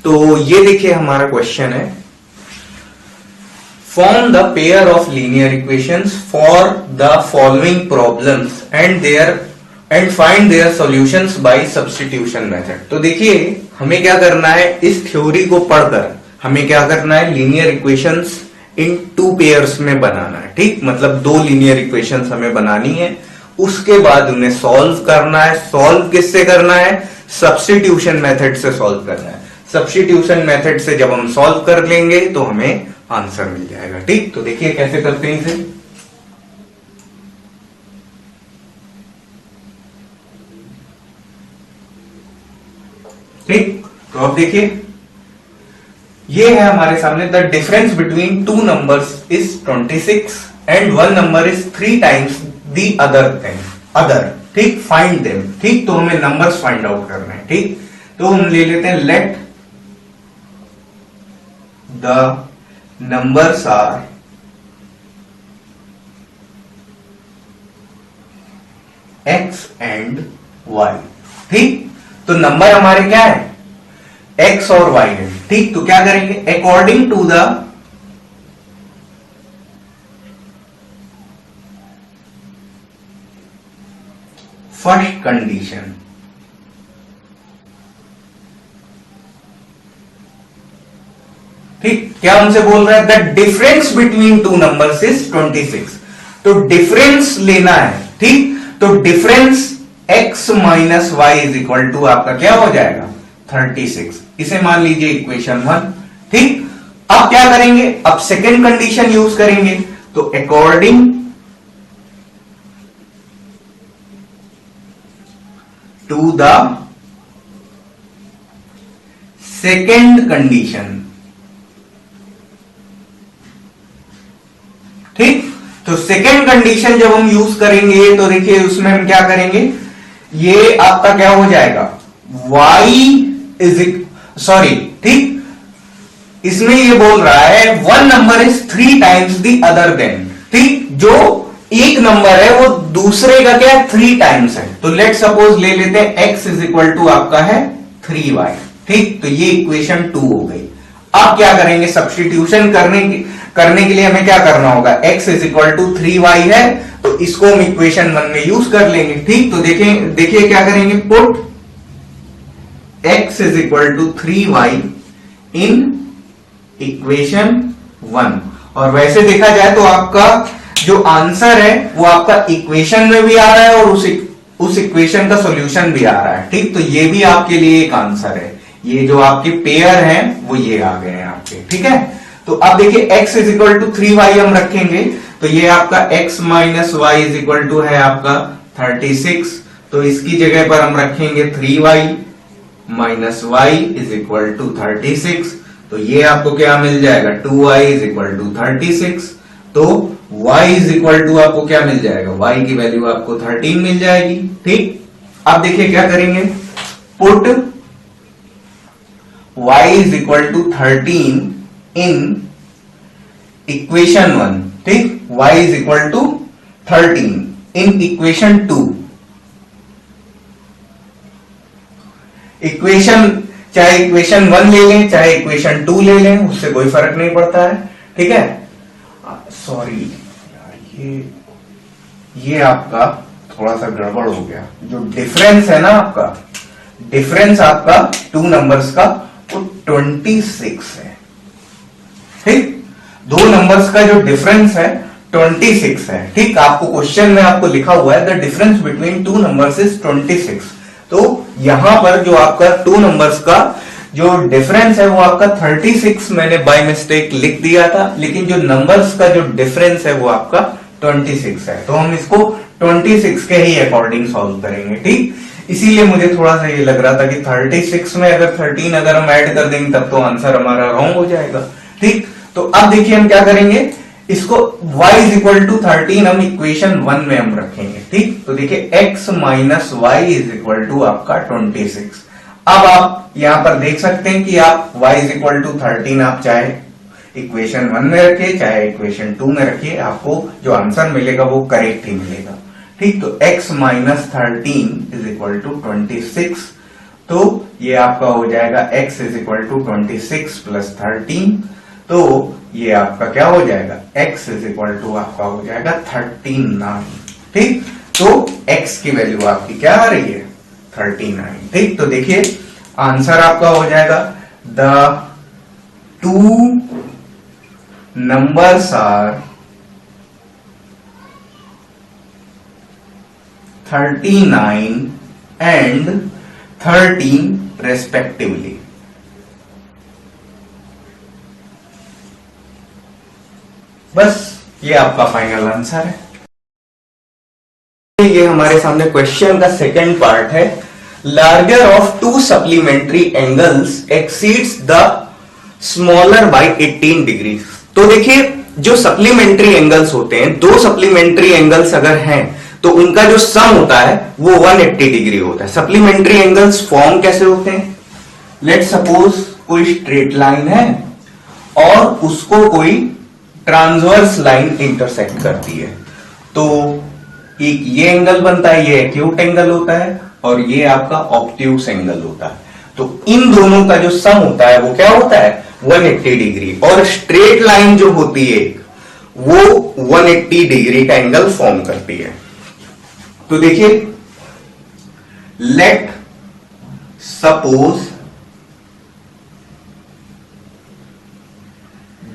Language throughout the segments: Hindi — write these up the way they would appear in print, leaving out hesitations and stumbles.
तो ये देखिए हमारा क्वेश्चन है, form the pair of linear equations for the following problems and find their solutions by substitution method. तो देखिए हमें क्या करना है, इस थ्योरी को पढ़कर हमें क्या करना है, लीनियर इक्वेशंस इन टू पेयर्स में बनाना है। ठीक, मतलब दो लीनियर इक्वेशंस हमें बनानी है, उसके बाद उन्हें सॉल्व करना है। सॉल्व किससे करना है, सब्स्टिट्यूशन मेथड से सॉल्व करना है। सब्स्टिट्यूशन मेथड से जब हम सॉल्व कर लेंगे तो हमें आंसर मिल जाएगा। ठीक, तो देखिए कैसे करते हैं इसे। ठीक, तो अब देखिए ये है हमारे सामने, the difference between two numbers is 26 and one number is 3 times the other. ठीक, फाइंड देम। ठीक, तो हमें नंबर्स फाइंड आउट करना है। ठीक, तो हम ले लेते हैं, let the numbers are x and y। ठीक, तो नंबर हमारे क्या है, x और y है। ठीक, तो क्या करेंगे, according to the first condition, ठीक, क्या हमसे बोल रहा है, the difference between two numbers is 26। तो डिफरेंस लेना है। ठीक, तो difference x minus y is equal to आपका क्या हो जाएगा, 36। इसे मान लीजिए इक्वेशन 1। ठीक, अब क्या करेंगे, अब सेकेंड कंडीशन यूज करेंगे। तो according to the second condition. ठीक, तो सेकेंड कंडीशन जब हम यूज करेंगे तो देखिए उसमें हम क्या करेंगे, ये आपका क्या हो जाएगा, ठीक, इसमें ये बोल रहा है one number is 3 times the other than. ठीक, जो एक नंबर है वो दूसरे का क्या 3 टाइम्स है। तो लेट सपोज ले लेते हैं x इज इक्वल टू आपका है 3y। ठीक, तो ये इक्वेशन 2 हो गई। अब क्या करेंगे, सब्स्टिट्यूशन करने के लिए हमें क्या करना होगा, x is equal to 3y है, तो इसको हम इक्वेशन 1 में यूज कर लेंगे। ठीक, तो देखिए क्या करेंगे, put x is equal to 3y in equation 1। और वैसे देखा जाए तो आपका जो आंसर है वो आपका इक्वेशन में भी आ रहा है और उस इक्वेशन का सॉल्यूशन भी आ रहा है। ठीक, तो ये भी आपके लिए एक आंसर है। ये जो आपके पेयर हैं वो ये आ गए हैं आपके। ठीक है, तो अब देखिए x is equal to 3y हम रखेंगे, तो ये आपका x minus y is equal to है आपका 36। तो इसकी जगह पर हम रखेंगे 3y minus y is equal to 36। तो ये आपको क्या मिल जाएगा, 2y इज इक्वल टू 36। तो y इज इक्वल टू आपको क्या मिल जाएगा, y की वैल्यू आपको 13 मिल जाएगी। ठीक, अब देखिए क्या करेंगे, put y is equal to 13 in equation 1। ठीक, y is equal to 13 in equation 2। Equation चाहे इक्वेशन 1 ले लें चाहे इक्वेशन 2 ले लें, उससे कोई फर्क नहीं पड़ता है। ठीक है, सॉरी यार, ये आपका थोड़ा सा गड़बड़ हो गया। जो डिफरेंस है ना आपका, डिफरेंस आपका टू नंबर्स का वो 26 है। ठीक, दो नंबर्स का जो डिफरेंस है 26 है। ठीक, आपको क्वेश्चन में आपको लिखा हुआ है the difference between two numbers is 26। तो यहां पर जो आपका टू नंबर्स का जो डिफरेंस है वो आपका 36 मैंने बाय मिस्टेक लिख दिया था, लेकिन जो नंबर्स का जो डिफरेंस है वो आपका 26 है। तो हम इसको 26 के ही अकॉर्डिंग सॉल्व करेंगे। ठीक, इसीलिए मुझे थोड़ा सा ये लग रहा था कि 36 में अगर 13 अगर हम ऐड कर देंगे तब तो आंसर हमारा रॉन्ग हो जाएगा। ठीक, तो अब देखिए हम क्या करेंगे, इसको y इज इक्वल टू 13 हम इक्वेशन 1 में हम रखेंगे। ठीक, तो देखिए x minus y is equal to आपका 26। अब आप यहां पर देख सकते हैं कि आप y इज इक्वल टू 13 आप चाहे इक्वेशन 1 में रखिए चाहे इक्वेशन 2 में रखिए, आपको जो आंसर मिलेगा वो करेक्ट ही मिलेगा। ठीक, तो x minus 13 is equal to 26। तो ये आपका हो जाएगा x is equal to 26 plus 13, तो ये आपका क्या हो जाएगा, x इज इक्वल टू आपका हो जाएगा 39। ठीक, तो x की वैल्यू आपकी क्या आ रही है, 39। ठीक, तो देखिए आंसर आपका हो जाएगा the two numbers are 39 and 13 respectively। बस ये आपका फाइनल आंसर है। ये हमारे सामने क्वेश्चन का सेकंड पार्ट है, larger of to supplementary angles exceeds the smaller by 18 degree. तो देखिए जो सप्लीमेंट्री एंगल्स होते हैं, दो सप्लीमेंट्री एंगल्स अगर हैं तो उनका जो सम होता है वो 180 डिग्री होता है। सप्लीमेंट्री एंगल्स फॉर्म कैसे होते हैं, लेट सपोज कोई स्ट्रेट लाइन है और उसको कोई ट्रांसवर्स लाइन इंटरसेक्ट करती है, तो एक ये एंगल बनता है, ये एक्यूट एंगल होता है और ये आपका ऑब्ट्यूस एंगल होता है। तो इन दोनों का जो सम होता है वो क्या होता है, 180 डिग्री। और स्ट्रेट लाइन जो होती है वो 180 डिग्री का एंगल फॉर्म करती है। तो देखिए let suppose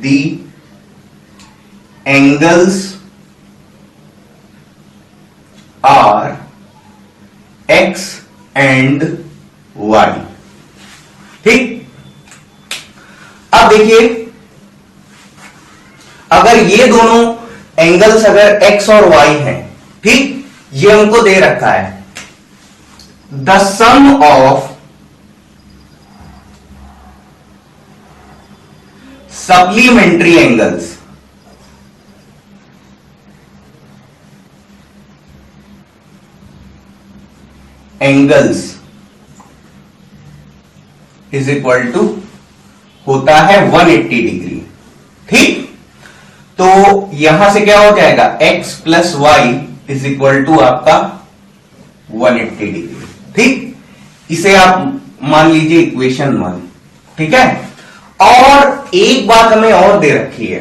the angles are x and y। ठीक, अब देखिए अगर ये दोनों एंगल्स अगर x और y हैं, ठीक, ये हमको दे रखा है the sum of supplementary angles is equal to होता है 180 डिग्री। ठीक, तो यहां से क्या हो जाएगा, x plus y is equal to आपका 180 डिग्री। ठीक, इसे आप मान लीजिए इक्वेशन 1। ठीक है, और एक बात हमें और दे रखी है,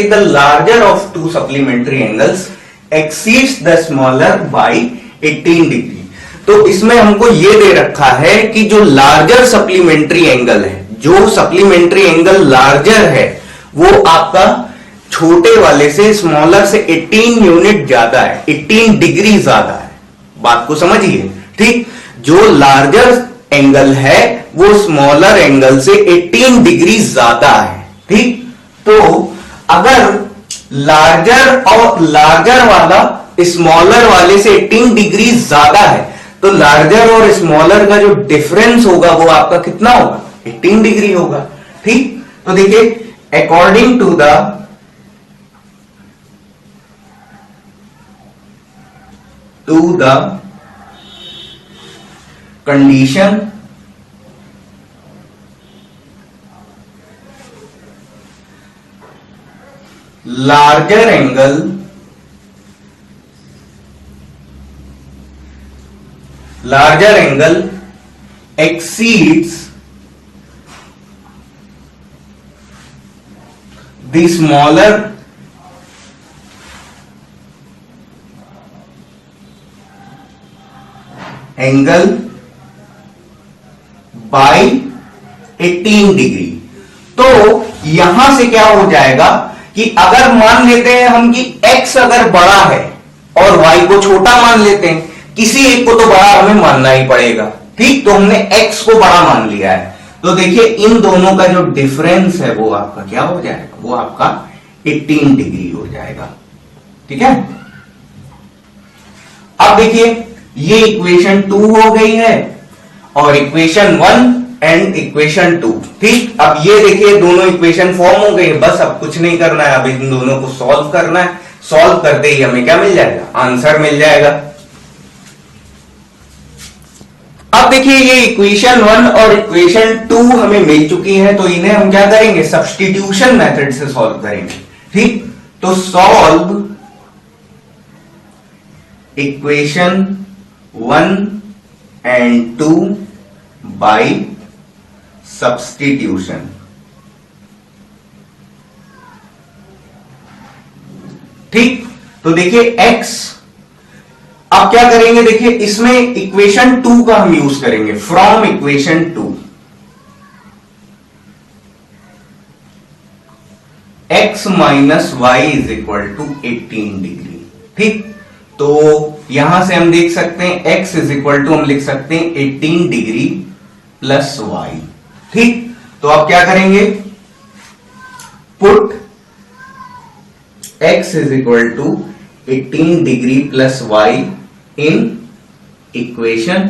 the larger of to supplementary angles exceeds the smaller by 18 degree. तो इसमें हमको यह दे रखा है कि जो लार्जर सप्लीमेंट्री एंगल है, जो सप्लीमेंट्री एंगल लार्जर है वो आपका छोटे वाले से, स्मॉलर से 18 यूनिट ज्यादा है, 18 डिग्री ज्यादा है। बात को समझिए। ठीक, जो लार्जर एंगल है वो स्मॉलर एंगल से 18 डिग्री ज्यादा है। ठीक, तो अगर लार्जर वाला स्मॉलर वाले से 18 डिग्री ज्यादा है तो लार्जर और स्मॉलर का जो डिफरेंस होगा वो आपका कितना होगा, 18 डिग्री होगा। ठीक, तो देखिए according to the condition larger angle exceeds the smaller angle by 18 degree. तो यहां से क्या हो जाएगा कि अगर मान लेते हैं हम कि x अगर बड़ा है और y को छोटा मान लेते हैं, किसी एक को तो बड़ा हमें मानना ही पड़ेगा। ठीक, तो हमने x को बड़ा मान लिया है, तो देखिए इन दोनों का जो डिफरेंस है वो आपका क्या हो जाएगा, वो आपका 18 डिग्री हो जाएगा। ठीक है, अब देखिए ये इक्वेशन 2 हो गई है और इक्वेशन 1 एंड इक्वेशन 2। ठीक, अब ये देखिए दोनों इक्वेशन फॉर्म हो गई, बस अब कुछ नहीं करना है, अब इन दोनों को सॉल्व करना है। सॉल्व करते ही हमें क्या मिल जाएगा, आंसर मिल जाएगा। अब देखिए ये इक्वेशन 1 और इक्वेशन 2 हमें मिल चुकी है, तो इन्हें हम क्या करेंगे, सब्स्टिट्यूशन मेथड से सॉल्व करेंगे। ठीक, तो solve equation 1 and 2 by substitution। ठीक, तो देखिए x, अब क्या करेंगे, देखिए इसमें इक्वेशन 2 का हम यूज करेंगे, from equation 2 x minus y is equal to 18 degree. ठीक, तो यहां से हम देख सकते हैं x इज इक्वल टू हम लिख सकते हैं 18 डिग्री प्लस वाई। ठीक, तो आप क्या करेंगे, put x is equal to 18 degree plus y in equation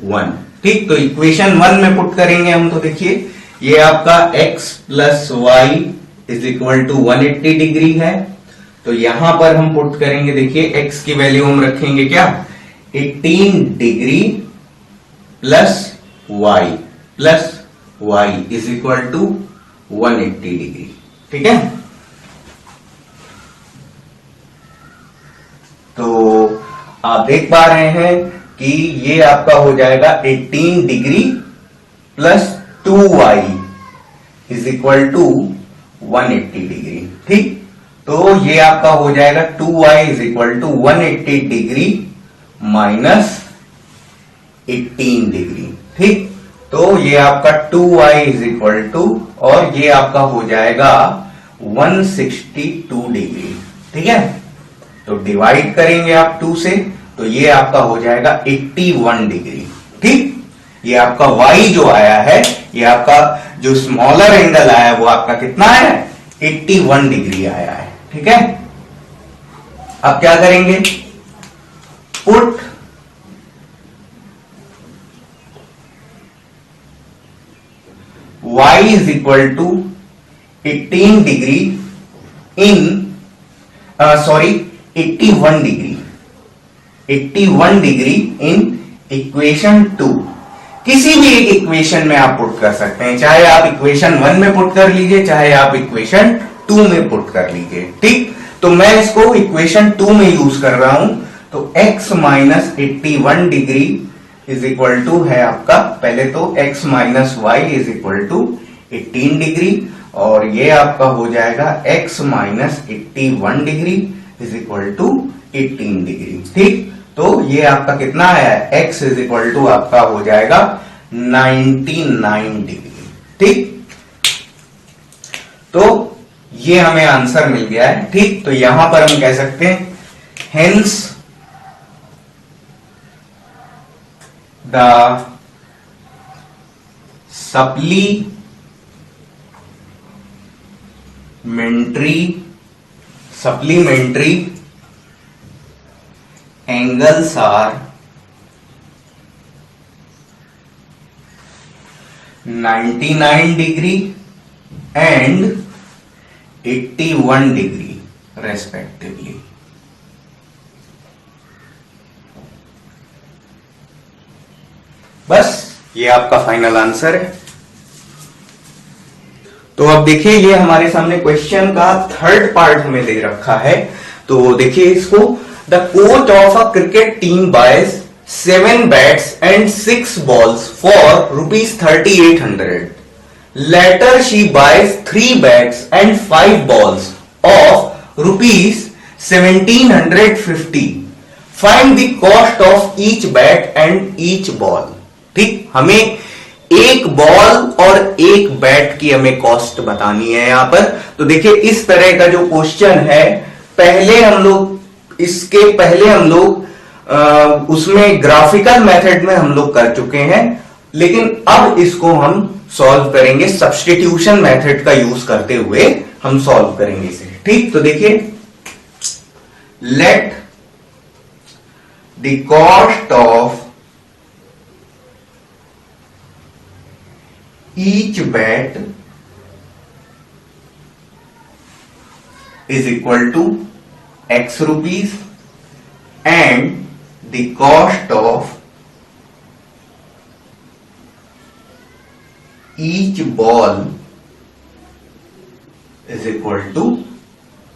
1। ठीक, तो इक्वेशन 1 में पुट करेंगे हम, तो देखिए ये आपका x plus y is equal to 180 degree है। तो यहां पर हम पुट करेंगे, देखिए x की वैल्यू हम रखेंगे क्या, 18 degree plus y is equal to 180 degree. ठीक है, तो आप देख पा रहे हैं कि ये आपका हो जाएगा 18 degree plus 2y is equal to 180 degree. ठीक, तो ये आपका हो जाएगा 2y is equal to 180 degree minus 18 degree. ठीक, तो ये आपका 2y इज इक्वल टू, और ये आपका हो जाएगा 162 डिग्री। ठीक है, तो डिवाइड करेंगे आप 2 से, तो ये आपका हो जाएगा 81 डिग्री। ठीक, ये आपका y जो आया है, ये आपका जो स्मॉलर एंगल आया है वो आपका कितना है, 81 डिग्री आया है। ठीक है, अब क्या करेंगे, put y is equal to 18 degree in 81 degree in equation 2। किसी भी एक इक्वेशन में आप पुट कर सकते हैं, चाहे आप इक्वेशन 1 में पुट कर लीजिए, चाहे आप इक्वेशन 2 में पुट कर लीजिए। ठीक, तो मैं इसको इक्वेशन 2 में यूज कर रहा हूं, तो x minus 81 degree is equal to है आपका, पहले तो x minus y is equal to 18 degree, और ये आपका हो जाएगा x minus 81 degree is equal to 18 degree. ठीक, तो ये आपका कितना आया है, x इज इक्वल टू आपका हो जाएगा 99 डिग्री। ठीक, तो ये हमें आंसर मिल गया है। ठीक, तो यहां पर हम कह सकते हैं hence the supplementary angles are 99 degree and 81 degree respectively। बस ये आपका फाइनल आंसर है। तो अब देखिए ये हमारे सामने क्वेश्चन का थर्ड पार्ट हमें दे रखा है। तो देखिए इसको, the coach of a cricket team buys 7 bats and 6 balls for ₹3800। Later she buys 3 bats and 5 balls of ₹1750। Find the cost of each bat and each ball. ठीक, हमें एक बॉल और एक बैट की हमें कॉस्ट बतानी है यहां पर। तो देखिए इस तरह का जो क्वेश्चन है, इसके पहले हम लोग उसमें ग्राफिकल मेथड में हम लोग कर चुके हैं, लेकिन अब इसको हम सॉल्व करेंगे सब्स्टिट्यूशन मेथड का यूज करते हुए हम सॉल्व करेंगे इसे। ठीक, तो देखिए let the cost of each bat is equal to x rupees and the cost of each ball is equal to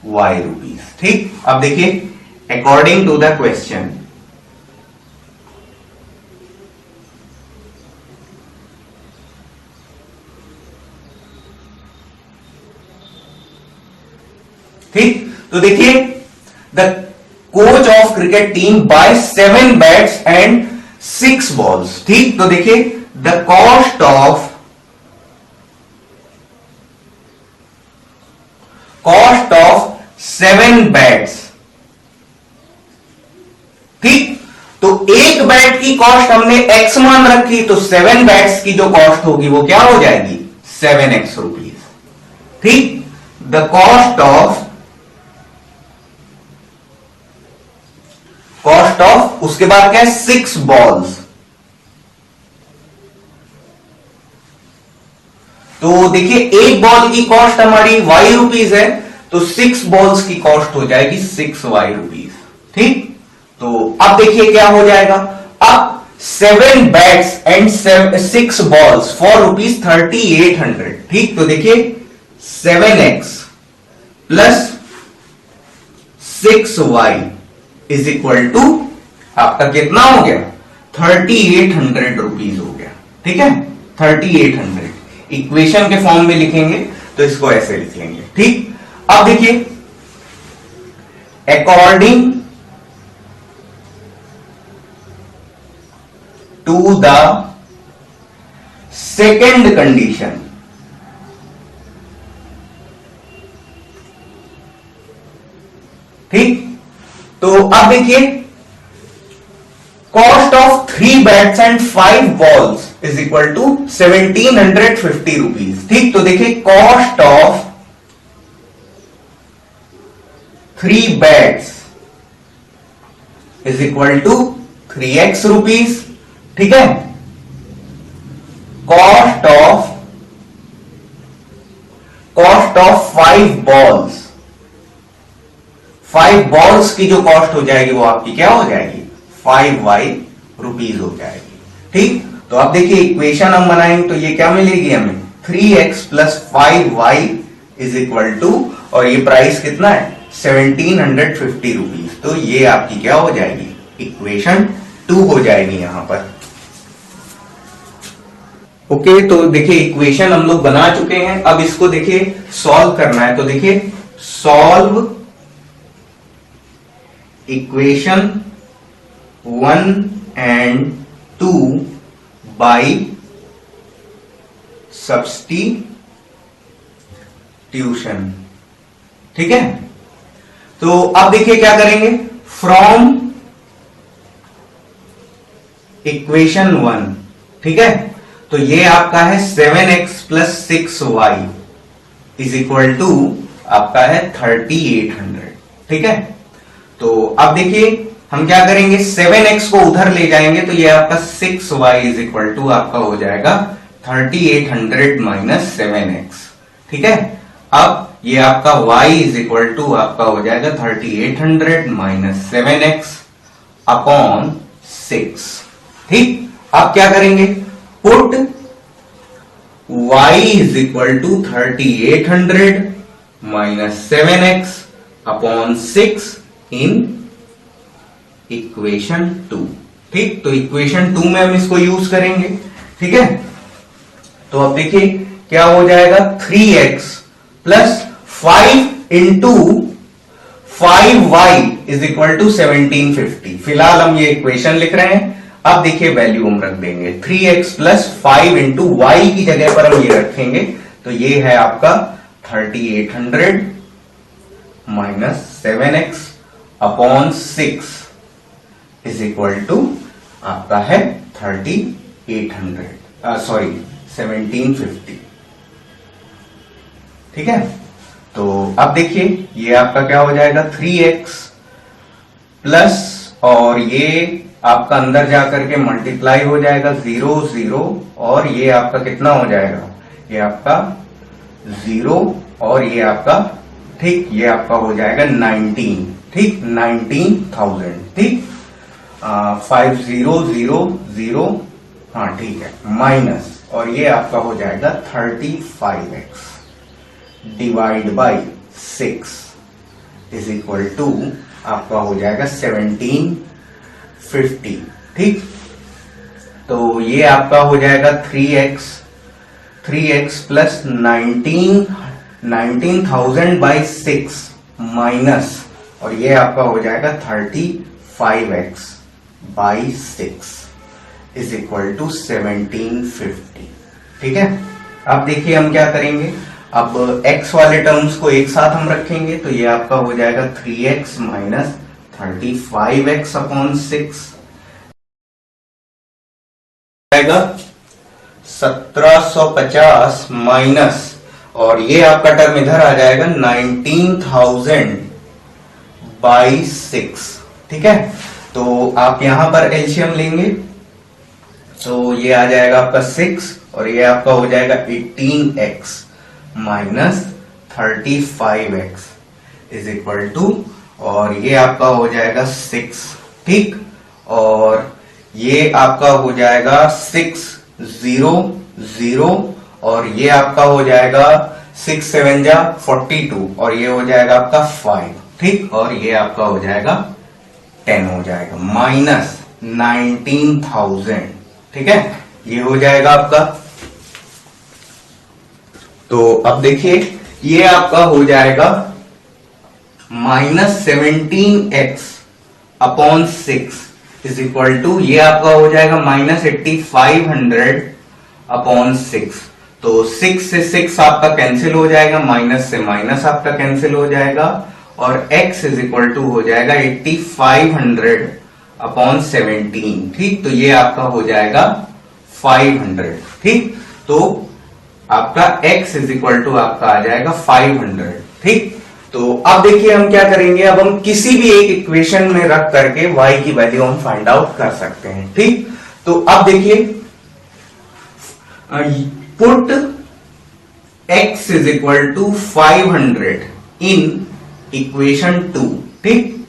y rupees। ठीक, अब देखिए अकॉर्डिंग टू द क्वेश्चन ठीक, तो देखिए the coach of cricket team buy 7 bats and 6 balls. ठीक, तो देखिए द कॉस्ट ऑफ 7 बैट्स। ठीक, तो एक बैट की कॉस्ट हमने x मान रखी, तो 7 बैट्स की जो कॉस्ट होगी वो क्या हो जाएगी 7x रुपीज। ठीक, द कॉस्ट ऑफ उसके बाद क्या है 6 बॉल्स। तो देखिए एक बॉल की कॉस्ट हमारी y रुपीज है, तो 6 बॉल्स की कॉस्ट हो जाएगी 6y रुपीज। ठीक, तो अब देखिए क्या हो जाएगा, अब 7 bats and 6 balls for rupees 3800। ठीक, तो देखिए 7x plus 6y is equal to आपका कितना हो गया 3800 रुपीज हो गया। ठीक है, 3800 इक्वेशन के फॉर्म में लिखेंगे तो इसको ऐसे लिख लेंगे। ठीक, अब देखिए according to the second condition, ठीक, तो अब देखिए cost of 3 bats and 5 balls is equal to 1750 rupees. ठीक, तो देखिए cost of 3 bats is equal to 3x rupees. ठीक है, कॉस्ट ऑफ 5 बॉल्स की जो कॉस्ट हो जाएगी वो आपकी क्या हो जाएगी 5y रुपीज हो जाएगी। ठीक, तो अब देखिए इक्वेशन हम बनाएंगे तो ये क्या मिलेगी हमें 3x plus 5y is equal to, और ये प्राइस कितना है 1750 रुपीज। तो ये आपकी क्या हो जाएगी इक्वेशन 2 हो जाएगी यहां पर। ओके, तो देखिए इक्वेशन हम लोग बना चुके हैं, अब इसको देखिए सॉल्व करना है। तो देखिए solve equation 1 and 2 by substitution. ठीक है, तो अब देखिए क्या करेंगे, फ्रॉम इक्वेशन 1, ठीक है, तो ये आपका है 7x plus 6y is equal to आपका है 3800। ठीक है, तो अब देखिए हम क्या करेंगे 7x को उधर ले जाएंगे तो ये आपका 6y इज इक्वल टू आपका हो जाएगा 3800 माइनस 7x। ठीक है, अब ये आपका y इज इक्वल टू आपका हो जाएगा 3800 माइनस 7x अपॉन 6। ठीक, अब क्या करेंगे, put y is equal to 3800 minus 7x upon 6 in equation 2। ठीक, तो इक्वेशन 2 में हम इसको यूज करेंगे। ठीक है, तो अब देखिए क्या हो जाएगा 3x plus 5 into 5y is equal to 1750। फिलहाल हम ये इक्वेशन लिख रहे हैं, अब देखिए वैल्यू हम रख देंगे 3x प्लस 5 इंटू वाई की जगह पर हम ये रखेंगे, तो ये है आपका 3800 minus 7x upon 6 is equal to आपका है 1750। ठीक है, तो अब देखिए ये आपका क्या हो जाएगा 3x प्लस, और ये आपका अंदर जाकर के मल्टीप्लाई हो जाएगा 0 0, और ये आपका कितना हो जाएगा, ये आपका 0 और ये आपका, ठीक, ये आपका हो जाएगा 19। ठीक, 19,000। ठीक, 5000, हाँ ठीक है, माइनस, और ये आपका हो जाएगा 35x divide by 6 is equal to आपका हो जाएगा 1750। ठीक, तो ये आपका हो जाएगा 3x प्लस 19,000 बाई 6 माइनस, और ये आपका हो जाएगा 35x by 6 is equal to 1750। ठीक है, अब देखिए हम क्या करेंगे, अब x वाले टर्म्स को एक साथ हम रखेंगे, तो ये आपका हो जाएगा 3x माइनस 35x अपॉन 6 आएगा 1750 माइनस, और ये आपका टर्म इधर आ जाएगा 19,000 बाई 6। ठीक है, तो आप यहां पर एलसीएम लेंगे तो ये आ जाएगा आपका 6 और ये आपका हो जाएगा 18x minus 35x is equal to, और ये आपका हो जाएगा 6। ठीक, और ये आपका हो जाएगा 6 0 0, और ये आपका हो जाएगा 6 7 जा 42, और ये हो जाएगा आपका 5। ठीक, और ये आपका हो जाएगा 10 हो जाएगा माइनस 19,000। ठीक है, ये हो जाएगा आपका। तो अब देखिए ये आपका हो जाएगा minus 17x upon 6 is equal to, ये आपका हो जाएगा माइनस 8500 अपॉन 6। तो 6 से 6 आपका कैंसिल हो जाएगा, माइनस से माइनस आपका कैंसिल हो जाएगा, और x इज इक्वल टू हो जाएगा 8500 अपॉन 17। ठीक, तो ये आपका हो जाएगा 500। ठीक, तो आपका x इज इक्वल टू आपका आ जाएगा 500। ठीक, तो अब देखिए हम क्या करेंगे, अब हम किसी भी एक इक्वेशन में रख करके y की वैल्यू हम फाइंड आउट कर सकते हैं। ठीक, तो अब देखिए put x is equal to 500 in equation 2। ठीक,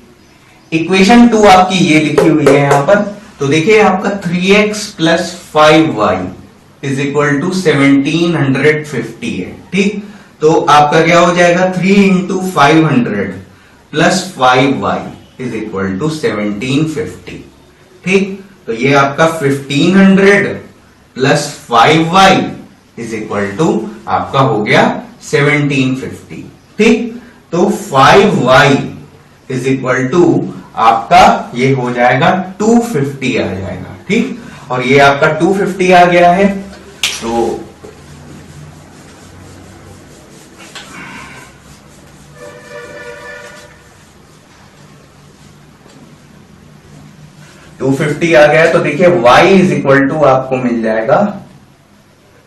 इक्वेशन 2 आपकी ये लिखी हुई है यहां पर, तो देखिए आपका 3x plus 5y is equal to 1750 है। ठीक, तो आपका क्या हो जाएगा 3 into 500 plus 5y is equal to 1750। ठीक, तो ये आपका 1500 plus 5y is equal to आपका हो गया 1750। ठीक, तो 5y इज इक्वल टू आपका ये हो जाएगा 250 आ जाएगा। ठीक, और ये आपका 250 आ गया है, तो आ गया, तो देखिए y इज इक्वल टू आपको मिल जाएगा,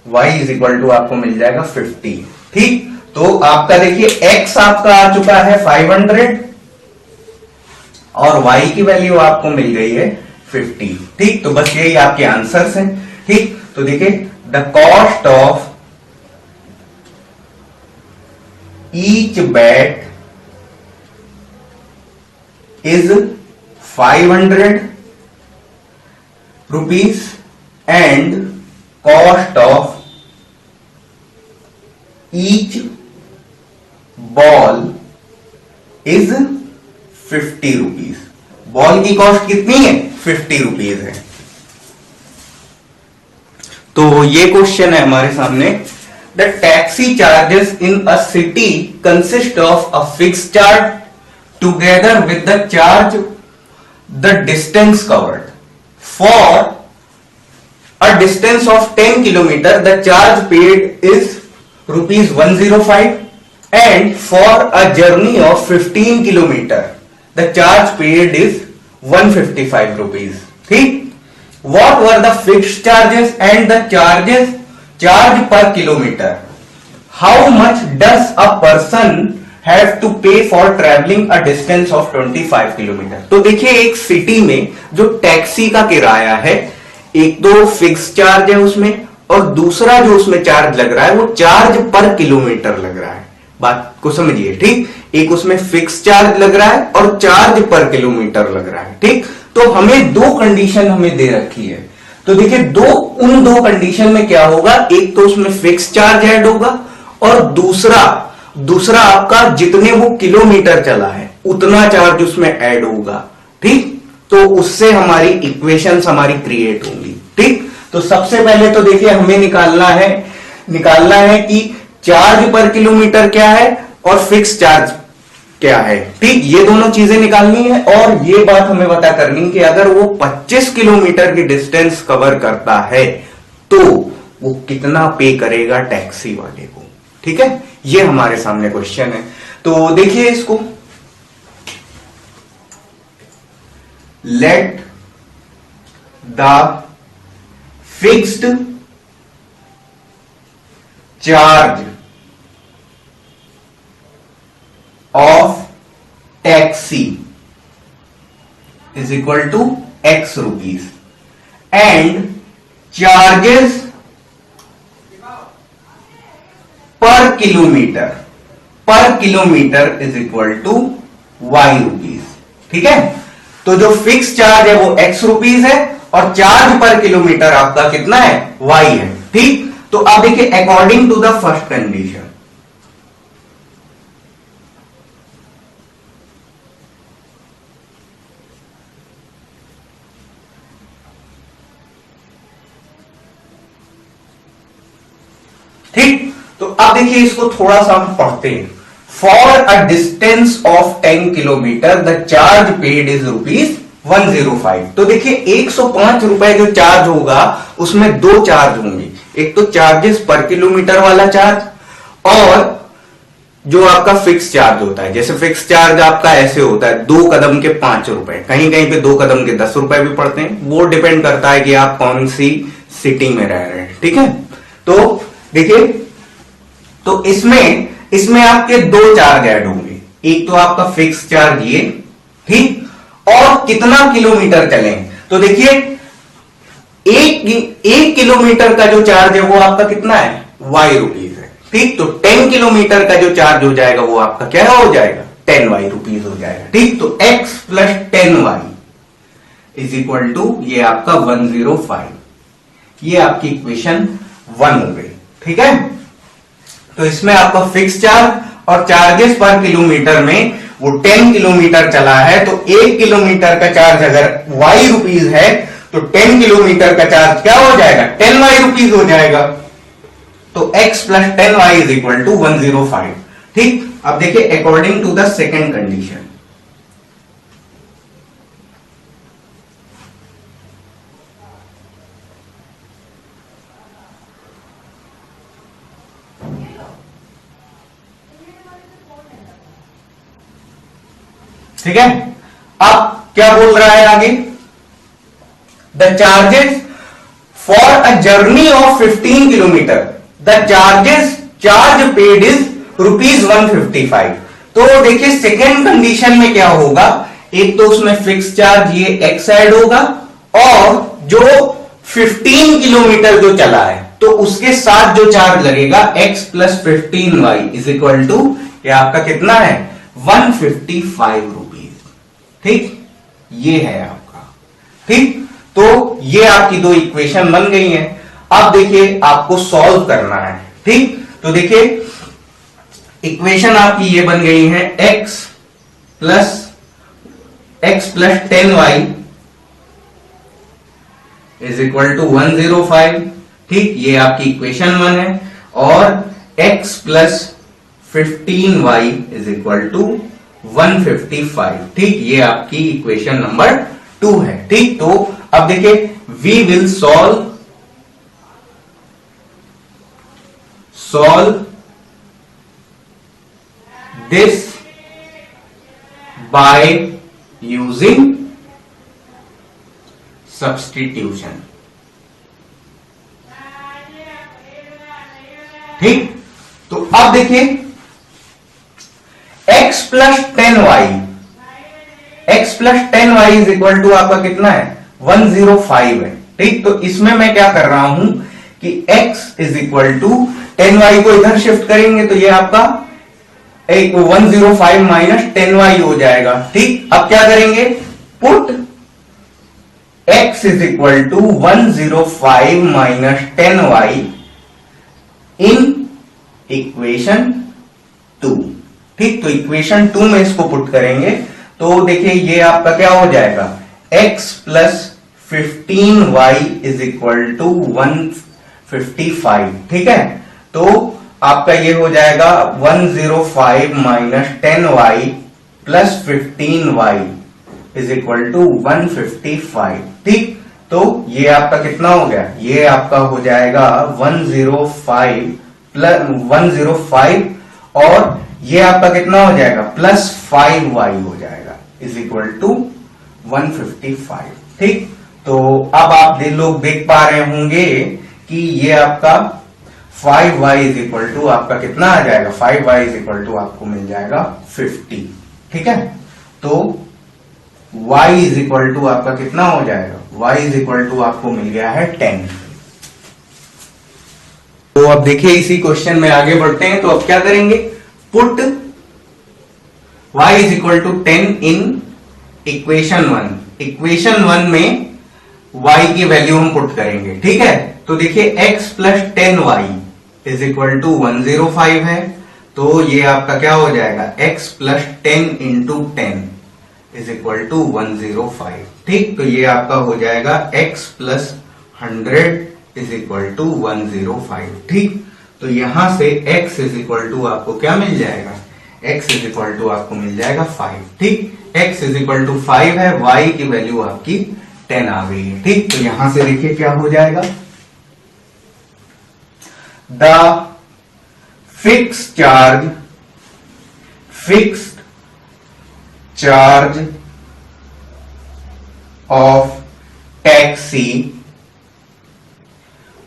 y इज इक्वल टू आपको मिल जाएगा 50। ठीक, तो आपका देखिए x आपका आ चुका है 500 और y की वैल्यू आपको मिल गई है 50। ठीक, तो बस यही आपके आंसर्स हैं। ठीक, तो देखिए the cost of each bat is 500 rupees and cost of each ball is 50 rupees। Ball की कॉस्ट कितनी है 50 रुपीज है। तो ये क्वेश्चन है हमारे सामने, the taxi charges in a city consist of a fix charge together with the charge the distance covered. For a distance of 10 km, the charge paid is rupees 105, and for a journey of 15 km, the charge paid is 155 rupees. ठीक, what were the fixed charges and the charges charged per kilometer? How much does a person have to pay for traveling a distance of 25 kilometre? तो देखिए एक सिटी में जो टैक्सी का किराया है, एक तो फिक्स चार्ज है उसमें, और दूसरा जो उसमें चार्ज लग रहा है वो चार्ज पर किलोमीटर लग रहा है। बात को समझिए। ठीक, एक उसमें फिक्स चार्ज लग रहा है और चार्ज पर किलोमीटर लग रहा है। ठीक, तो हमें दो कंडीशन हमें दे रखी है, तो देखिए उन दो कंडीशन में क्या होगा, एक तो उसमें फिक्स चार्ज ऐड होगा और दूसरा आपका जितने वो किलोमीटर चला है उतना चार्ज उसमें ऐड होगा। ठीक, तो उससे हमारी इक्वेशंस हमारी क्रिएट होंगी। ठीक, तो सबसे पहले तो देखिए हमें निकालना है कि चार्ज पर किलोमीटर क्या है और फिक्स चार्ज क्या है। ठीक, ये दोनों चीजें निकालनी है और ये बात हमें पता करनी कि अगर वो 25 किलोमीटर की डिस्टेंस कवर करता है तो वो कितना पे करेगा टैक्सी वाले को। ठीक है, ये हमारे सामने क्वेश्चन है। तो देखिए इसको, let the fixed charge of taxi is equal to x rupees and charges per kilometre is equal to y rupees. ठीक है, तो जो फिक्स चार्ज है वो x रुपीज है और चार्ज पर किलोमीटर आपका कितना है, y है। ठीक, तो अब देखिए according to the first condition, ठीक, तो अब देखिए इसको थोड़ा सा हम पढ़ते हैं। For a distance of 10 kilometre the charge paid is ₹105। तो देखिए 105 रुपए जो चार्ज होगा उसमें दो चार्ज होंगे, एक तो चार्जेस पर किलोमीटर वाला चार्ज और जो आपका फिक्स चार्ज होता है। जैसे फिक्स चार्ज आपका ऐसे होता है 2 कदम के 5 रुपए, कहीं कहीं पे 2 कदम के 10 रुपए भी पड़ते हैं, वो डिपेंड करता है कि आप कौन सी सिटी में रह रहे हैं। ठीक है, तो देखिए, तो इसमें आपके दो चार्ज ऐड होंगे, एक तो आपका फिक्स चार्ज ये, ठीक, और कितना किलोमीटर चले। तो देखिए एक किलोमीटर का जो चार्ज है वो आपका कितना है, y रुपीज है। ठीक, तो 10 किलोमीटर का जो चार्ज हो जाएगा वो आपका क्या हो जाएगा, 10y रुपीज हो जाएगा। ठीक, तो x plus 10y is equal to ये आपका 105। ये आपकी इक्वेशन 1 हो गई। ठीक है, तो इसमें आपका फिक्स चार्ज और चार्जेस पर किलोमीटर में वो 10 किलोमीटर चला है, तो 1 किलोमीटर का चार्ज अगर y रुपीज है तो 10 किलोमीटर का चार्ज क्या हो जाएगा, 10y रुपीज हो जाएगा। तो x plus 10y is equal to 105। ठीक, अब देखिए according to the second condition, ठीक है, अब क्या बोल रहा है आगे, the charges for a journey of 15 kilometre the charge paid is ₹155। तो देखिए सेकेंड कंडीशन में क्या होगा, एक तो उसमें फिक्स चार्ज ये x ऐड होगा और जो 15 किलोमीटर जो चला है तो उसके साथ जो चार्ज लगेगा x plus 15y is equal to ये आपका कितना है, 155 रुपीज। ठीक, ये है आपका। ठीक, तो ये आपकी दो इक्वेशन बन गई हैं। अब देखिए आपको सॉल्व करना है। ठीक, तो देखिए इक्वेशन आपकी ये बन गई है, x plus 10y is equal to 105। ठीक, ये आपकी इक्वेशन 1 है और x plus 15y is equal to 155। ठीक, ये आपकी इक्वेशन नंबर 2 है। ठीक, तो अब देखिए we will solve this by using substitution. ठीक, तो अब देखिए x plus 10y is equal to आपका कितना है, 105 है। ठीक, तो इसमें मैं क्या कर रहा हूं कि x is equal to 10y को इधर शिफ्ट करेंगे तो ये आपका एक 105 माइनस 10y हो जाएगा। ठीक, अब क्या करेंगे, put x is equal to 105 minus 10y in equation 2। ठीक, तो इक्वेशन 2 में इसको पुट करेंगे तो देखिए ये आपका क्या हो जाएगा, x plus 15y is equal to 155। ठीक है, तो आपका ये हो जाएगा 105 minus 10y plus 15y is equal to 155। ठीक, तो ये आपका कितना हो गया, ये आपका हो जाएगा 105 प्लस 105 और ये आपका कितना हो जाएगा प्लस 5y हो जाएगा इज इक्वल टू 155। ठीक, तो अब आप लोग देख पा रहे होंगे कि ये आपका 5y इज इक्वल टू आपका कितना आ जाएगा, 5y इज इक्वल टू आपको मिल जाएगा 50। ठीक है, तो y इज इक्वल टू आपका कितना हो जाएगा, y इज इक्वल टू आपको मिल गया है 10। तो अब देखिए इसी क्वेश्चन में आगे बढ़ते हैं। तो अब क्या करेंगे, put y is equal to 10 in equation 1। Equation 1 में y की वैल्यू हम पुट करेंगे। ठीक है, तो देखिए x plus 10y is equal to 105 है, तो ये आपका क्या हो जाएगा x plus 10 into 10 is equal to 105। ठीक, तो ये आपका हो जाएगा x plus 100 is equal to 105। ठीक, तो यहां से x इज इक्वल टू आपको क्या मिल जाएगा, x इज इक्वल टू आपको मिल जाएगा 5। ठीक, x इज इक्वल टू 5 है, y की वैल्यू आपकी 10 आ गई है। ठीक, तो यहां से देखिए क्या हो जाएगा, the fixed charge of taxi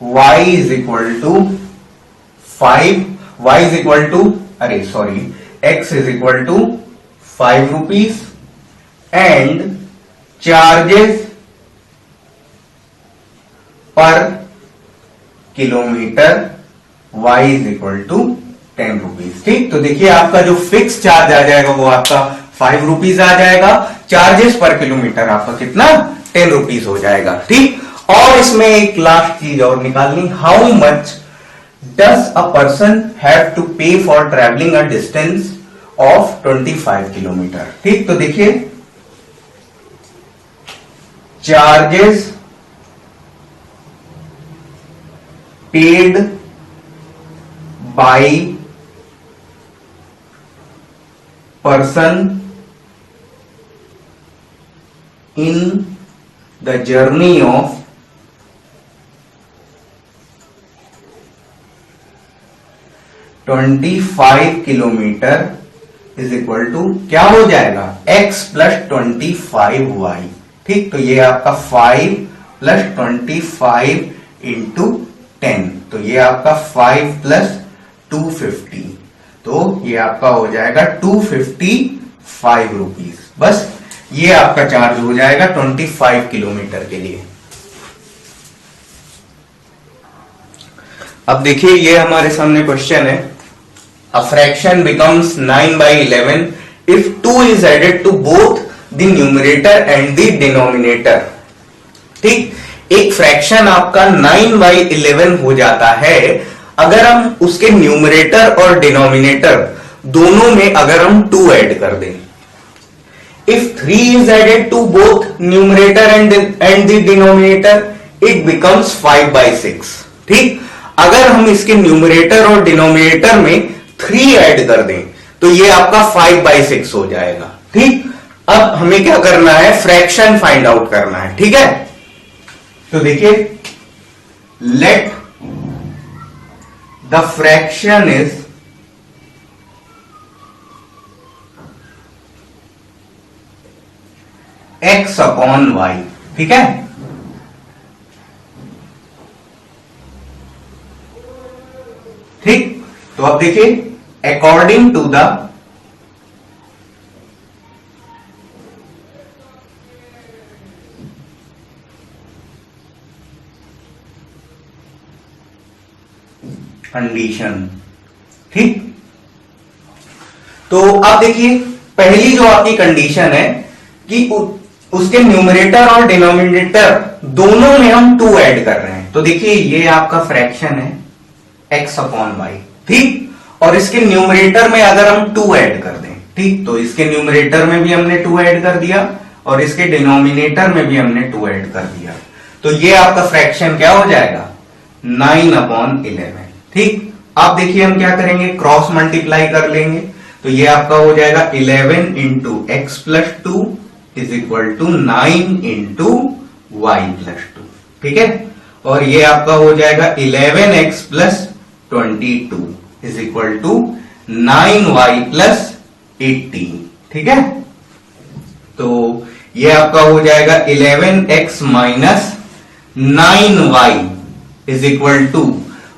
y is equal to 5, y is equal to x is equal to 5 rupees and charges per kilometre y is equal to 10 rupees. ठीक, तो देखिए आपका जो फिक्स चार्ज आ जाएगा वो आपका 5 रुपीज आ जाएगा, चार्जेस पर किलोमीटर आपका कितना 10 रुपीज हो जाएगा। ठीक, और इसमें एक लास्ट चीज और निकालनी, how much does a person have to pay for travelling a distance of 25 kilometre. ठीक, तो देखिए charges paid by person in the journey of 25 kilometre is equal to क्या हो जाएगा x प्लस 25y। ठीक, तो ये आपका 5 प्लस 25 इंटू 10, तो ये आपका 5 प्लस 250, तो ये आपका हो जाएगा 255 रुपीज। बस ये आपका चार्ज हो जाएगा 25 किलोमीटर के लिए। अब देखिए ये हमारे सामने क्वेश्चन है, a fraction becomes 9/11 if 2 is added to both the numerator and the denominator. ठीक, एक फ्रैक्शन आपका 9/11 हो जाता है अगर हम उसके न्यूमरेटर और डिनोमिनेटर दोनों में अगर हम 2 ऐड कर दें। If 3 is added to both numerator and the denominator, it becomes 5/6। ठीक, अगर हम इसके न्यूमरेटर और डिनोमिनेटर में 3 ऐड कर दें तो ये आपका 5/6 हो जाएगा। ठीक, अब हमें क्या करना है, फ्रैक्शन फाइंड आउट करना है। ठीक है, तो देखिए let the fraction is x upon y। ठीक है, ठीक, तो अब देखिए अकॉर्डिंग टू द कंडीशन। ठीक, तो अब देखिए पहली जो आपकी कंडीशन है कि उसके न्यूमरेटर और डिनोमिनेटर दोनों में हम 2 ऐड कर रहे हैं। तो देखिए ये आपका फ्रैक्शन है x अपॉन वाई। ठीक, और इसके न्यूमरेटर में अगर हम 2 ऐड कर दें, ठीक, तो इसके न्यूमरेटर में भी हमने 2 ऐड कर दिया और इसके डिनोमिनेटर में भी हमने 2 ऐड कर दिया, तो ये आपका फ्रैक्शन क्या हो जाएगा 9/11। ठीक, अब देखिए हम क्या करेंगे, क्रॉस मल्टीप्लाई कर लेंगे। तो ये आपका हो जाएगा 11 into x plus 2 is equal to 9 into y plus 2, ठीक है। और ये आपका हो जाएगा 11x plus 22 is equal to 9y plus 18, ठीक है। तो ये आपका हो जाएगा 11x minus 9y is equal to,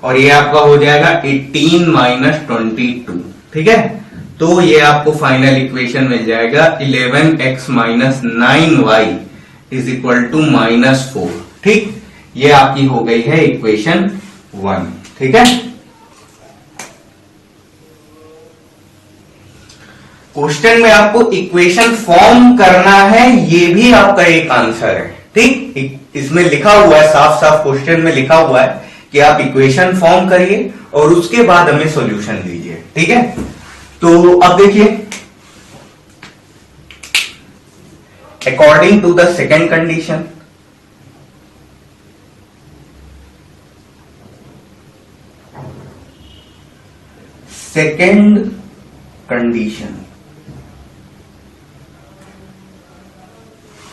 और ये आपका हो जाएगा 18 माइनस 22, ठीक है। तो ये आपको फाइनल इक्वेशन मिल जाएगा 11x minus 9y is equal to -4, ठीक। ये आपकी हो गई है इक्वेशन 1, ठीक है। क्वेश्चन में आपको इक्वेशन फॉर्म करना है, ये भी आपका एक आंसर है, ठीक। इसमें लिखा हुआ है, साफ साफ क्वेश्चन में लिखा हुआ है कि आप इक्वेशन फॉर्म करिए और उसके बाद हमें सॉल्यूशन दीजिए, ठीक है। तो अब देखिए, according to the second condition, second condition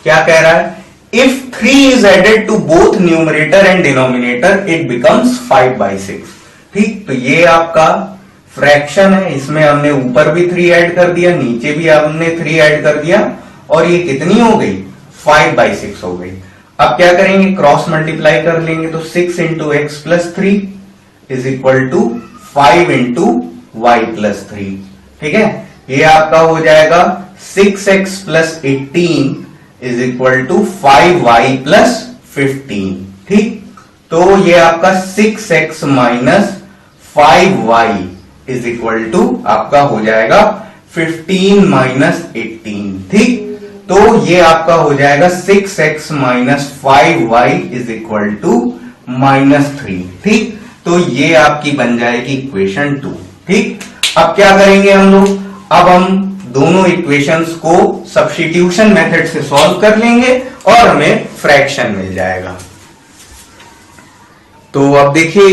क्या कह रहा है? If 3 is added to both numerator and denominator it becomes 5/6, ठीक। तो ये आपका फ्रैक्शन है, इसमें हमने ऊपर भी 3 ऐड कर दिया, नीचे भी हमने 3 ऐड कर दिया, और ये कितनी हो गई? 5/6 हो गई। अब क्या करेंगे? क्रॉस मल्टीप्लाई कर लेंगे, तो 6 into x plus 3 is equal to 5 into y plus 3, ठीक है। ये आपका हो जाएगा 6x plus 18 is equal to 5y plus 15, ठीक। तो ये आपका 6x minus 5y is equal to आपका हो जाएगा 15 माइनस 18, ठीक। तो ये आपका हो जाएगा 6x minus 5y is equal to -3, ठीक। तो ये आपकी बन जाएगी इक्वेशन 2, ठीक। अब क्या करेंगे हम लोग? अब हम दोनों इक्वेशंस को सब्स्टिट्यूशन मेथड से सॉल्व कर लेंगे और हमें फ्रैक्शन मिल जाएगा। तो अब देखिए,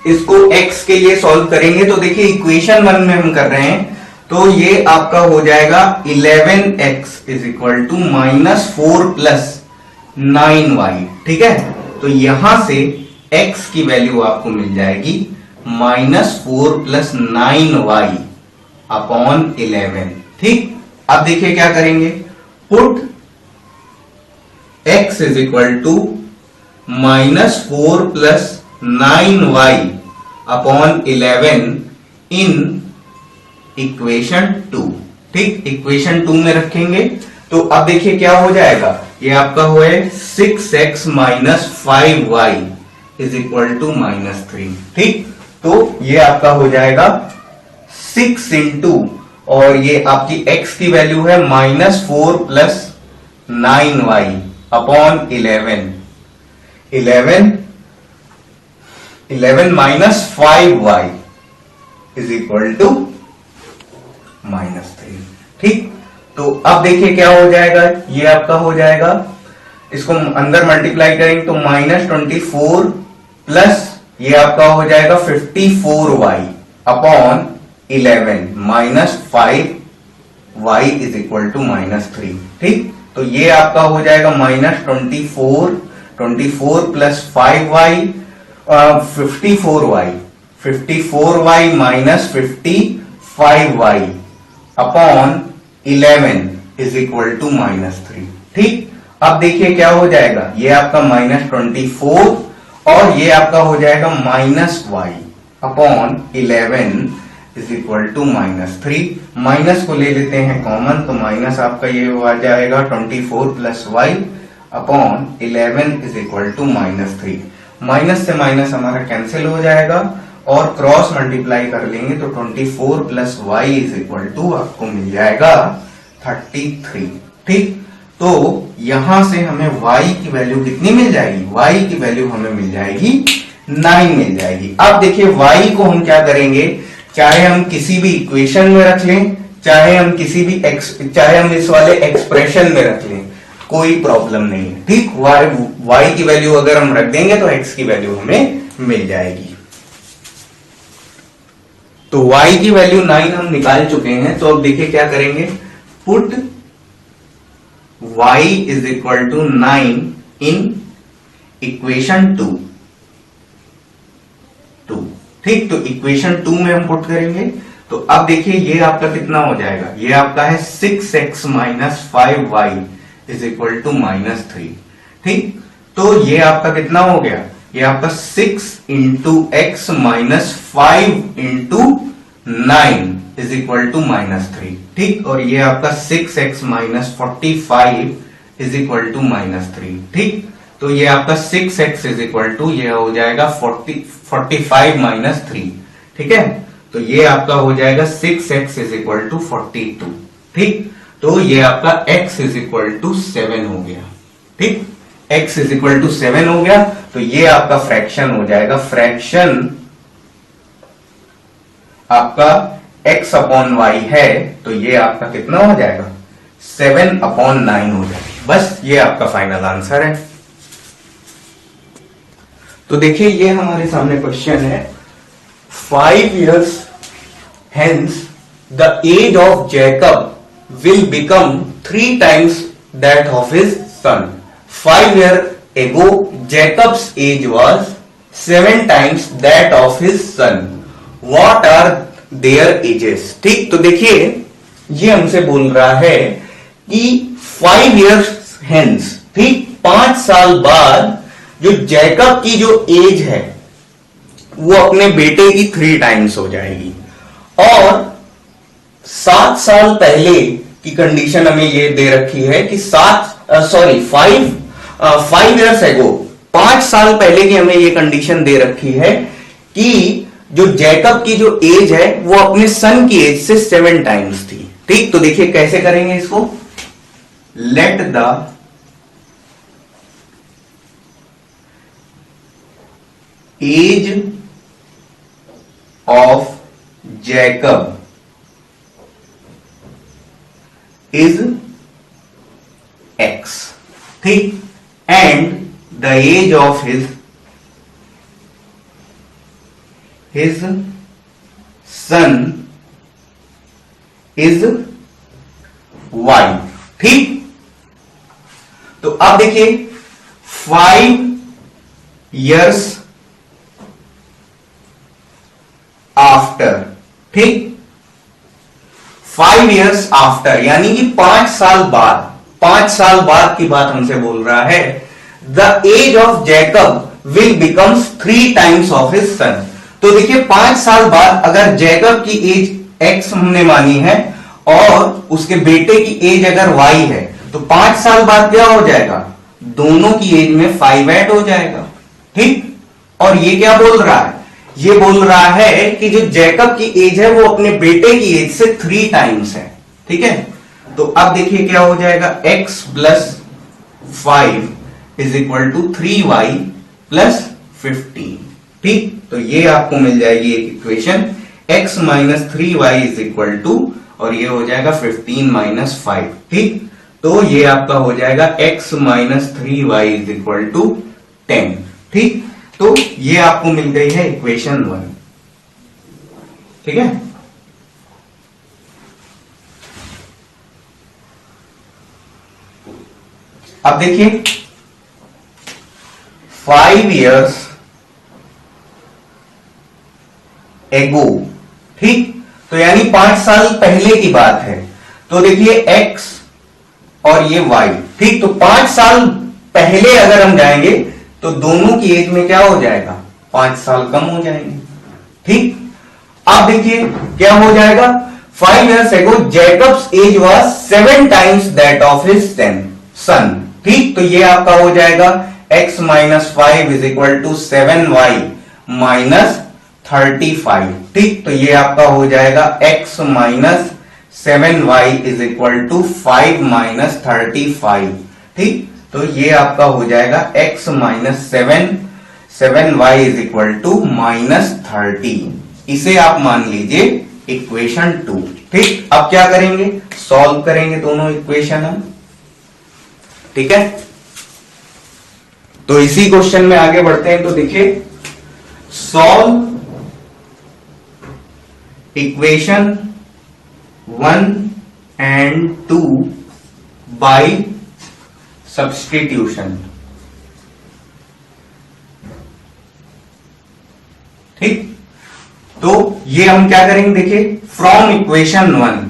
इसको x के लिए सॉल्व करेंगे, तो देखिए इक्वेशन 1 में हम कर रहे हैं, तो ये आपका हो जाएगा 11x is equal to -4 plus 9y, ठीक है। तो यहां से x की वैल्यू आपको मिल जाएगी -4 प्लस 9y अपॉन 11, ठीक। अब देखिए क्या करेंगे? Put x is equal to -4 plus 9y upon 11 in equation 2, ठीक। इक्वेशन 2 में रखेंगे, तो अब देखिए क्या हो जाएगा? ये आपका हुआ है 6x minus 5y is equal to -3, ठीक। तो ये आपका हो जाएगा 6 इंटू, और ये आपकी x की वैल्यू है -4 plus 9y upon 11 minus 5y is equal to -3, ठीक। तो अब देखिए क्या हो जाएगा? ये आपका हो जाएगा, इसको अंदर मल्टीप्लाई करेंगे तो -24 प्लस ये आपका हो जाएगा 54y upon 11 minus 5y is equal to -3, ठीक। तो ये आपका हो जाएगा -24 plus 5y 54y minus 55y upon 11 is equal to -3, ठीक। अब देखिए क्या हो जाएगा? ये आपका -24 और ये आपका हो जाएगा -y upon 11 is equal to -3। Minus को ले लेते हैं कॉमन, तो माइनस आपका ये आ जाएगा 24 plus y upon 11 is equal to -3। Minus से माइनस हमारा कैंसिल हो जाएगा और क्रॉस मल्टीप्लाई कर लेंगे तो 24 plus y is equal to आपको मिल जाएगा 33, ठीक। तो यहां से हमें y की वैल्यू कितनी मिल जाएगी? y की वैल्यू हमें मिल जाएगी 9 मिल जाएगी। अब देखिए y को हम क्या करेंगे? चाहे हम किसी भी इक्वेशन में रख लें, चाहे हम इस वाले एक्सप्रेशन में रख लें, कोई प्रॉब्लम नहीं है, ठीक। y की वैल्यू अगर हम रख देंगे तो x की वैल्यू हमें मिल जाएगी। तो y की वैल्यू 9 हम निकाल चुके हैं, तो अब देखिए क्या करेंगे, put y is equal to 9 in equation 2। ठीक, तो इक्वेशन 2 में हम पुट करेंगे, तो अब देखिए ये आपका कितना हो जाएगा, ये आपका है 6x minus 5y is equal to -3। ठीक, तो ये आपका कितना हो गया, ये आपका 6 into x minus 5 into 9 is equal to -3। ठीक, और ये आपका 6x minus 45 is equal to -3। ठीक, तो ये आपका 6x इज इक्वल टू ये हो जाएगा 45 माइनस 3। ठीक है, तो ये आपका हो जाएगा 6x इज इक्वल टू 42। ठीक, तो ये आपका x इज इक्वल टू 7 हो गया। ठीक, x इज इक्वल टू 7 हो गया, तो ये आपका फ्रैक्शन हो जाएगा, फ्रैक्शन आपका x अपॉन y है, तो ये आपका कितना हो जाएगा, 7/9 हो जाएगा। बस ये आपका फाइनल आंसर है। तो देखिए ये हमारे सामने क्वेश्चन है, 5 years hence the age of Jacob will become 3 times that of his son. 5 years ago Jacob's age was 7 times that of his son. What are their ages? ठीक, तो देखिए ये हमसे बोल रहा है कि 5 years hence, ठीक, 5 साल बाद जो जैकब की जो एज है वो अपने बेटे की 3 टाइम्स हो जाएगी, और 7 साल पहले की कंडीशन हमें ये दे रखी है कि 5 years ago, 5 साल पहले की हमें ये कंडीशन दे रखी है कि जो जैकब की जो एज है वो अपने सन की एज से 7 टाइम्स थी। ठीक, तो देखिए कैसे करेंगे इसको, let the age of Jacob is x, ठीक, and the age of his son is y। ठीक, तो अब देखिए 5 years आफ्टर, ठीक, 5 years आफ्टर यानी कि 5 साल बाद, 5 साल बाद की बात हमसे बोल रहा है, the age of Jacob will becomes 3 times of his son. तो देखिए 5 साल बाद अगर जैकब की एज x हमने मानी है और उसके बेटे की एज अगर y है, तो 5 साल बाद क्या हो जाएगा, दोनों की एज में 5 ऐड हो जाएगा। ठीक, और ये क्या बोल रहा है, ये बोल रहा है कि जो जैकब की एज है वो अपने बेटे की एज से 3 टाइम्स है। ठीक है, तो अब देखिए क्या हो जाएगा, x plus 5 is equal to 3y plus 15। ठीक, तो ये आपको मिल जाएगी एक equation, x minus 3y is equal to, और ये हो जाएगा 15 माइनस 5। ठीक, तो ये आपका हो जाएगा x minus 3y is equal to 10। ठीक, तो ये आपको मिल गई है इक्वेशन 1। ठीक है, अब देखिए 5 years एगो, ठीक, तो यानी 5 साल पहले की बात है, तो देखिए x और ये y। ठीक, तो 5 साल पहले अगर हम जाएंगे तो दोनों की एज में क्या हो जाएगा, 5 साल कम हो जाएंगे। ठीक, अब देखिए क्या हो जाएगा, 5 years ago Jacob's age was 7 times that of his son. ठीक, तो ये आपका हो जाएगा x minus 5 is equal to 7y minus 35। ठीक, तो ये आपका हो जाएगा x minus 7y is equal to 5 minus 35। ठीक, तो ये आपका हो जाएगा x minus 7y is equal to minus 30। इसे आप मान लीजिए इक्वेशन 2। ठीक, अब क्या करेंगे, सॉल्व करेंगे दोनों इक्वेशन हम। ठीक है, तो इसी क्वेश्चन में आगे बढ़ते हैं। तो देखिए, solve equation 1 and 2 by substitution. ठीक, तो ये हम क्या करेंगे, देखिए फ्रॉम इक्वेशन 1,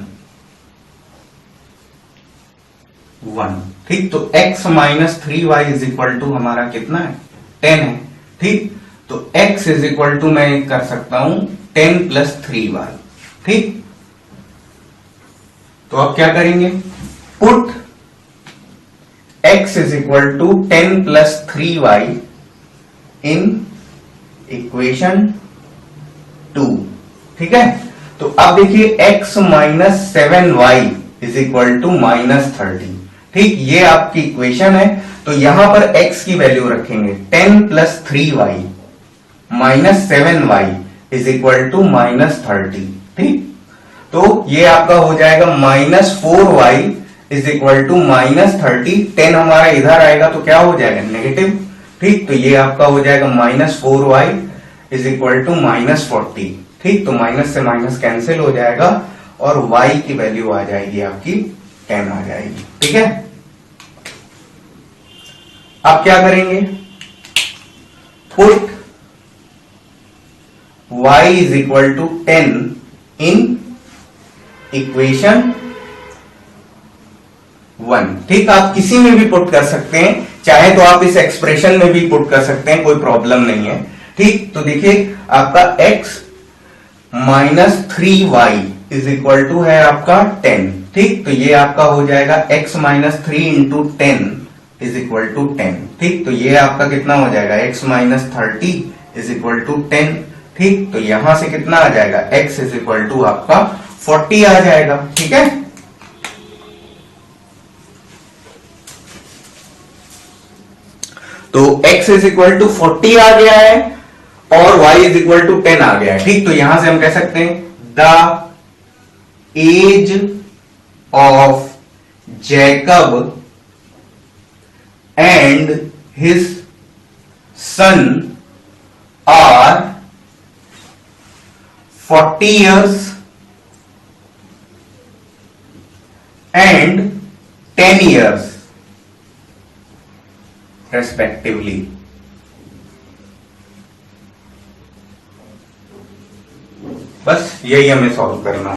ठीक, तो x minus 3y is equal to हमारा कितना है, 10 है। ठीक, तो x इज इक्वल टू मैं कर सकता हूं 10 प्लस 3y। ठीक, तो अब क्या करेंगे, put x is equal to 10 plus 3y in equation 2। ठीक है, तो अब देखिए x minus 7y is equal to minus 30। ठीक, ये आपकी इक्वेशन है। तो यहां पर x की वैल्यू रखेंगे 10 plus 3y minus 7y is equal to minus 30। ठीक, तो ये आपका हो जाएगा minus 4y is equal to minus 30। 10 हमारा इधर आएगा तो क्या हो जाएगा, नेगेटिव। ठीक, तो ये आपका हो जाएगा minus 4y is equal to minus 40। ठीक, तो माइनस से माइनस कैंसिल हो जाएगा और y की वैल्यू आ जाएगी आपकी 10 आ जाएगी। ठीक है, अब क्या करेंगे, put y is equal to 10 in equation 1। ठीक, आप किसी में भी पुट कर सकते हैं, चाहे तो आप इस एक्सप्रेशन में भी पुट कर सकते हैं, कोई प्रॉब्लम नहीं है। ठीक, तो देखिए आपका x minus 3y is equal to है आपका 10। ठीक, तो ये आपका हो जाएगा x minus 3 into 10 is equal to 10। ठीक, तो ये आपका कितना हो जाएगा, x minus 30 is equal to 10। ठीक, तो यहां से कितना आ जाएगा, x इज इक्वल टू आपका 40 आ जाएगा। ठीक है, तो x इज इक्वल टू 40 आ गया है और y इज इक्वल टू 10 आ गया है। ठीक, तो यहां से हम कह सकते हैं the age of Jacob and his son are 40 years and 10 years respectively। बस यही हमें सॉल्व करना है।